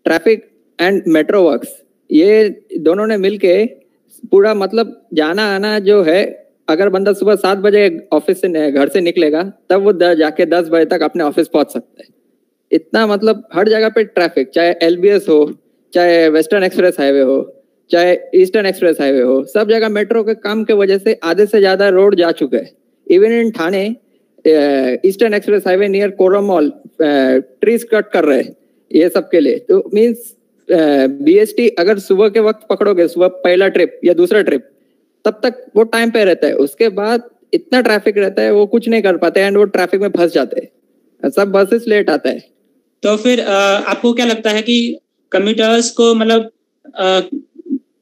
Traffic and metro works, ये दोनों ने मिलके पूरा मतलब जाना आना जो है, अगर बंदा सुबह 7 बजे ऑफिस से घर से निकलेगा तब वो जाके 10 बजे तक अपने ऑफिस पहुंच सकता है। इतना मतलब हर जगह पे ट्रैफिक, चाहे एलबीएस हो, चाहे वेस्टर्न एक्सप्रेस हाईवे हो, चाहे ईस्टर्न एक्सप्रेस हाईवे हो, सब जगह मेट्रो के काम के वजह से आधे से ज्यादा रोड जा चुके हैं। Even in Thane eastern express highway near Korum mall trees cut कर रहे हैं ये सब के लिए। तो मीन्स बीएसटी अगर सुबह के वक्त पकड़ोगे, सुबह पहला ट्रिप या दूसरा ट्रिप, तब तक वो टाइम पे रहता है। उसके बाद इतना ट्रैफिक रहता है वो कुछ नहीं कर पाते एंड वो ट्रैफिक में फंस जाते हैं, सब बसेस लेट आता है। तो फिर आपको क्या लगता है कि कम्यूटर्स को मतलब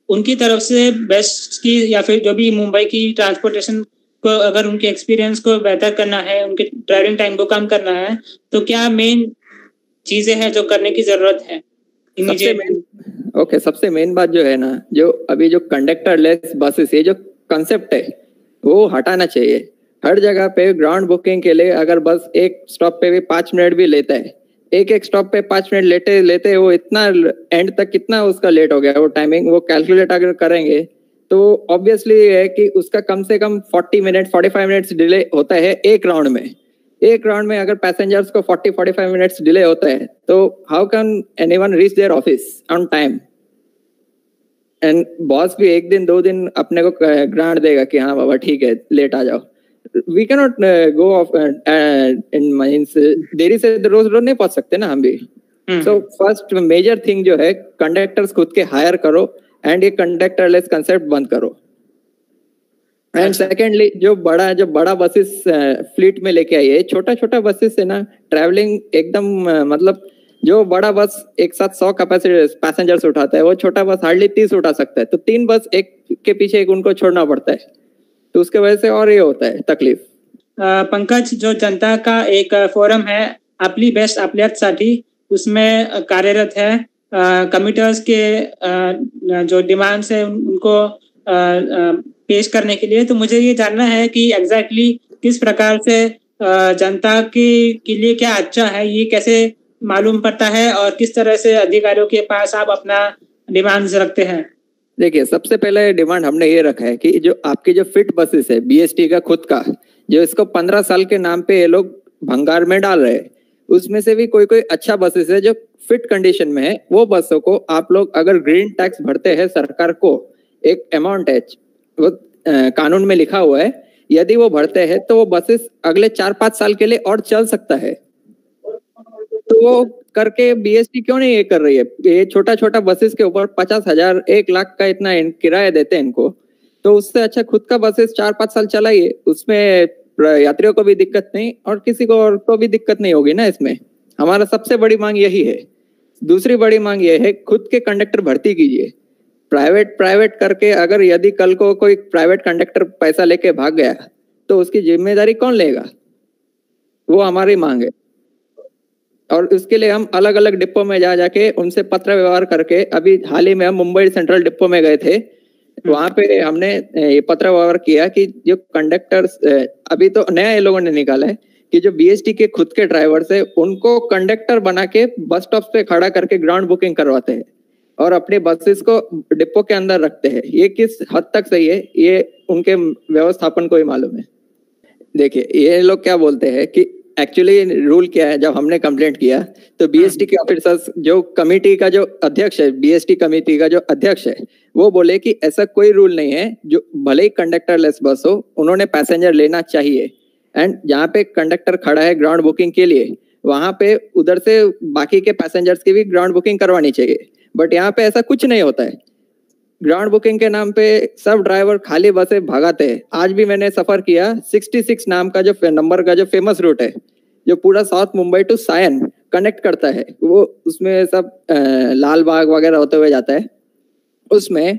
उनकी तरफ से बेस्ट की, या फिर जो भी मुंबई की ट्रांसपोर्टेशन को अगर उनके एक्सपीरियंस को बेहतर करना है, उनके ड्राइविंग टाइम को कम करना है, तो क्या मेन चीजें हैं जो करने की जरूरत है? सबसे मेन बात जो है ना, जो अभी जो कंडक्टर लेस बसेस, ये जो कंसेप्ट है वो हटाना चाहिए। हर जगह पे ग्राउंड बुकिंग के लिए अगर बस एक स्टॉप पे भी 5 मिनट भी लेता है, एक स्टॉप पे 5 मिनट लेते लेते वो इतना एंड तक कितना उसका लेट हो गया, वो टाइमिंग वो कैलकुलेट अगर करेंगे तो ऑब्वियसली है कि उसका कम से कम 40 मिनट 45 मिनट्स डिले होता है एक राउंड में। एक राउंड में अगर पैसेंजर्स को 40-45 मिनट्स डिले होता है तो how can anyone reach their office on time? And boss भी 1 दिन 2 दिन अपने को ग्रांट देगा कि हाँ बाबा ठीक है लेट आ जाओ। We can not go off in means देरी से रोज नहीं पहुंच सकते ना हम भी। सो फर्स्ट मेजर थिंग जो है, कंडक्टर्स खुद के हायर करो एंड ये कंडक्टरलेस कंसेप्ट बंद करो। एंड सेकेंडली जो बड़ा बसेस फ्लीट में लेके आई है, छोटा छोटा बसेस से ना ट्रैवलिंग एकदम मतलब जो बड़ा बस एक साथ 100 कैपेसिटी पैसेंजर्स उठाता है, वो छोटा बस हार्डली 30 उठा सकता है। तो 3 बस एक के पीछे एक उनको छोड़ना पड़ता है, तो उसके वजह से और ये होता है तकलीफ। पंकज, जो जनता का एक फोरम है आपली बेस्ट आपल्यासाठी, उसमें कार्यरत है। कम्यूटर्स के जो डिमांड्स है उनको पेश करने के लिए। तो मुझे ये जानना है कि एग्जैक्टली किस प्रकार से जनता के लिए क्या अच्छा है, ये कैसे मालूम पड़ता है और किस तरह से अधिकारियों के पास आप अपना डिमांड्स रखते हैं? देखिए, सबसे पहले डिमांड हमने ये रखा है कि जो आपकी जो फिट बसेस है बीएसटी का खुद का, जो इसको 15 साल के नाम पे ये लोग भंगार में डाल रहे हैं, उसमें से भी कोई अच्छा बसेस है जो फिट कंडीशन में है, वो बसों को आप लोग अगर ग्रीन टैक्स भरते हैं सरकार को, एक अमाउंट है वो कानून में लिखा हुआ है, यदि वो भरते हैं तो वो बसेस अगले 4-5 साल के लिए और चल सकता है। तो वो करके बीएसटी क्यों नहीं ये कर रही है? ये छोटा छोटा बसेस के ऊपर 50,000 1 लाख का इतना किराया देते हैं इनको, तो उससे अच्छा खुद का बसेस 4-5 साल चलाइए, उसमें यात्रियों को भी दिक्कत नहीं और किसी को और को भी दिक्कत नहीं होगी ना। इसमें हमारा सबसे बड़ी मांग यही है। दूसरी बड़ी मांग ये है, खुद के कंडक्टर भर्ती कीजिए। प्राइवेट करके अगर यदि कल को कोई प्राइवेट कंडक्टर पैसा लेके भाग गया तो उसकी जिम्मेदारी कौन लेगा? वो हमारी मांग है। और उसके लिए हम अलग अलग डिपो में जाके उनसे पत्र व्यवहार करके, अभी हाल ही में हम मुंबई सेंट्रल डिपो में गए थे, वहां पे हमने ये पत्र व्यवहार किया कि जो कंडक्टर्स अभी तो नया ये लोगों ने निकाला है कि जो बीएसटी के खुद के ड्राइवर्स है उनको कंडक्टर बना के बस स्टॉप पे खड़ा करके ग्राउंड बुकिंग करवाते हैं और अपने बसेस को डिपो के अंदर रखते हैं। ये किस हद तक सही है ये उनके व्यवस्थापन को ही मालूम है। देखिए, ये लोग क्या बोलते हैं कि एक्चुअली रूल क्या है। जब हमने कंप्लेंट किया तो बीएसटी के ऑफिसर्स, जो कमेटी का जो अध्यक्ष है, बीएसटी कमेटी का जो अध्यक्ष है, वो बोले कि ऐसा कोई रूल नहीं है, जो भले ही कंडक्टर लेस बस हो उन्होंने पैसेंजर लेना चाहिए। एंड जहाँ पे कंडक्टर खड़ा है ग्राउंड बुकिंग के लिए, वहां पे उधर से बाकी के पैसेंजर्स की भी ग्राउंड बुकिंग करवानी चाहिए। बट यहाँ पे ऐसा कुछ नहीं होता है। ग्राउंड बुकिंग के नाम पे सब ड्राइवर खाली बसें भगाते हैं। आज भी मैंने सफर किया 66 नाम का जो नंबर का जो फेमस रूट है, जो पूरा south Mumbai to Sion connect करता है, वो उसमें सब लाल बाग वगैरह होते हुए जाता है। उसमें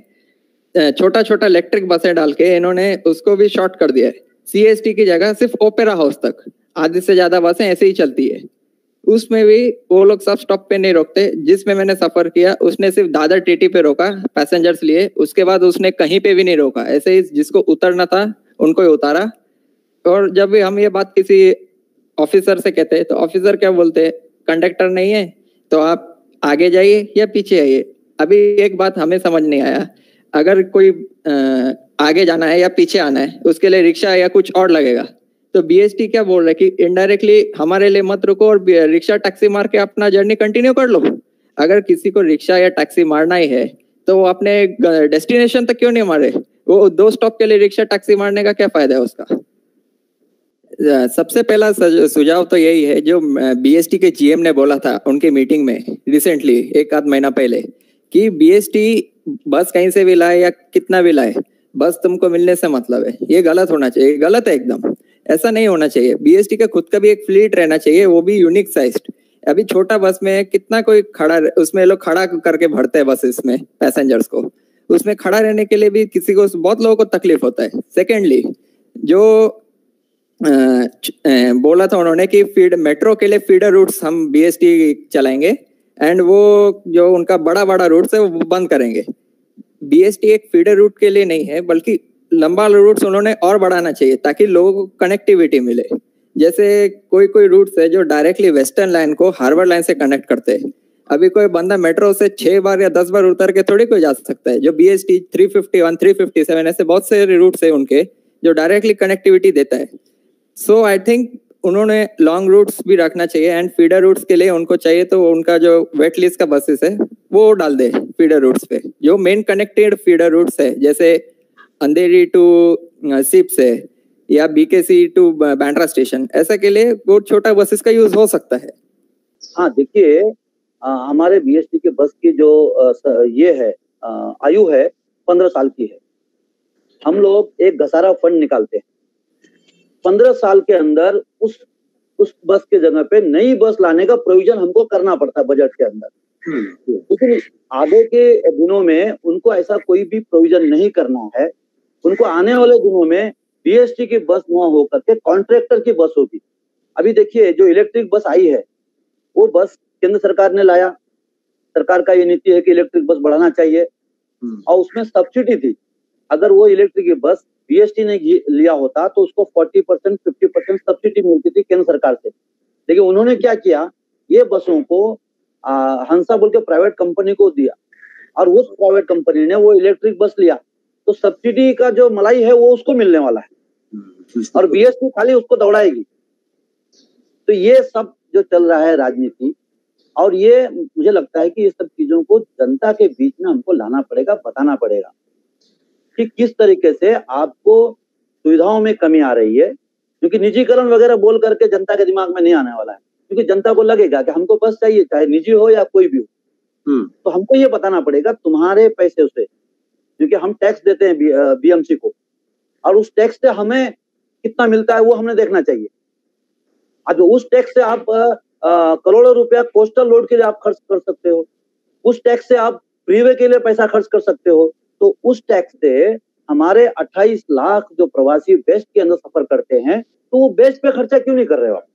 छोटा छोटा इलेक्ट्रिक बसें डाल के इन्होंने उसको भी शॉर्ट कर दिया है। सीएसटी की जगह सिर्फ ओपेरा हाउस तक आधी से ज्यादा बसें ऐसे ही चलती है। उसमें भी वो लोग सब स्टॉप पे नहीं रोकते। जिसमें मैंने सफर किया उसने सिर्फ दादर टीटी पे रोका पैसेंजर्स लिए, उसके बाद उसने कहीं पे भी नहीं रोका। ऐसे ही जिसको उतरना था उनको ही उतारा। और जब भी हम ये बात किसी ऑफिसर से कहते हैं तो ऑफिसर क्या बोलते हैं, कंडक्टर नहीं है तो आप आगे जाइए या पीछे आइए। अभी एक बात हमें समझ नहीं आया, अगर कोई आगे जाना है या पीछे आना है उसके लिए रिक्शा या कुछ और लगेगा, तो बीएसटी क्या बोल रहा है कि इनडायरेक्टली हमारे लिए मत रुको और रिक्शा टैक्सी मार के अपना जर्नी कंटिन्यू कर लो। अगर किसी को रिक्शा या टैक्सी मारना ही है तो वो अपने डेस्टिनेशन तक क्यों नहीं मारे? वो 2 स्टॉप के लिए रिक्शा टैक्सी मारने का क्या फायदा है उसका? सबसे पहला सुझाव तो यही है जो बीएसटी के जीएम ने बोला था उनकी मीटिंग में रिसेंटली, एक आध महीना पहले, कि बीएसटी बस कहीं से भी लाए या कितना भी लाए, बस तुमको मिलने से मतलब है। ये गलत होना चाहिए, गलत है एकदम, ऐसा नहीं होना चाहिए। बीएसटी का खुद का भी एक फ्लीट रहना चाहिए, वो भी यूनिक साइज्ड। अभी छोटा बस में कितना कोई खड़ा, उसमें लोग खड़ा करके भरते हैं बसेस में पैसेंजर्स को, उसमें खड़ा रहने के लिए भी किसी को, बहुत लोगों को तकलीफ होता है। सेकेंडली, जो बोला था उन्होंने कि मेट्रो के लिए फीडर रूट्स हम बीएसटी चलाएंगे एंड वो जो उनका बड़ा बड़ा रूट्स है वो बंद करेंगे। बीएसटी एक फीडर रूट के लिए नहीं है, बल्कि लंबा रूट्स उन्होंने और बढ़ाना चाहिए ताकि लोगों को कनेक्टिविटी मिले। जैसे कोई कोई रूट्स है जो डायरेक्टली वेस्टर्न लाइन को हार्बर लाइन से कनेक्ट करते हैं। अभी कोई बंदा मेट्रो से 6 बार या 10 बार उतर के थोड़ी कोई जा सकता है। जो बीएसटी 351, 357 ऐसे बहुत से रूट्स है उनके जो डायरेक्टली कनेक्टिविटी देता है। सो आई थिंक उन्होंने लॉन्ग रूट्स भी रखना चाहिए एंड फीडर रूट्स के लिए उनको चाहिए तो उनका जो वेट लिस्ट का बसेस है वो डाल दे फीडर रूट्स पे। जो मेन कनेक्टेड फीडर रूट्स है जैसे अंधेरी टू सिप्स है या बीकेसी टू बैंड्रा स्टेशन, ऐसा के लिए वो छोटा बसेस का यूज हो सकता है। हाँ देखिए, हमारे बीएसटी के बस की जो ये है आयु है 15 साल की है। हम लोग एक घसारा फंड निकालते हैं, 15 साल के अंदर उस बस के जगह पे नई बस लाने का प्रोविजन हमको करना पड़ता है बजट के अंदर। लेकिन आगे के दिनों में उनको ऐसा कोई भी प्रोविजन नहीं करना है। उनको आने वाले दिनों में बीएसटी की बस न होकर के कॉन्ट्रैक्टर की बस होगी। अभी देखिए जो इलेक्ट्रिक बस आई है वो बस केंद्र सरकार ने लाया। सरकार का ये नीति है कि इलेक्ट्रिक बस बढ़ाना चाहिए और उसमें सब्सिडी थी। अगर वो इलेक्ट्रिक बस बीएसटी ने लिया होता तो उसको 40%, 50% सब्सिडी मिलती थी केंद्र सरकार से। लेकिन उन्होंने क्या किया, ये बसों को हंसा बोल के प्राइवेट कंपनी को दिया और उस प्राइवेट कंपनी ने वो इलेक्ट्रिक बस लिया, तो सब्सिडी का जो मलाई है वो उसको मिलने वाला है और बीएसटी खाली उसको दौड़ाएगी। तो ये सब जो चल रहा है राजनीति, और ये मुझे लगता है कि ये सब चीजों को जनता के बीच में हमको लाना पड़ेगा, बताना पड़ेगा कि किस तरीके से आपको सुविधाओं में कमी आ रही है। क्योंकि निजीकरण वगैरह बोल करके जनता के दिमाग में नहीं आने वाला है, क्योंकि जनता को लगेगा कि हमको बस चाहिए, चाहे निजी हो या कोई भी हो। तो हमको ये बताना पड़ेगा तुम्हारे पैसे से, क्योंकि हम टैक्स देते हैं बीएमसी को, और उस टैक्स से हमें कितना मिलता है वो हमने देखना चाहिए। अब उस टैक्स से आप करोड़ों रुपया कोस्टल रोड के लिए आप खर्च कर सकते हो, उस टैक्स से आप फ्रीवे के लिए पैसा खर्च कर सकते हो। तो उस टैक्स से हमारे 28 लाख जो प्रवासी वेस्ट के अंदर सफर करते हैं, तो वो वेस्ट पे खर्चा क्यों नहीं कर रहे हो आप?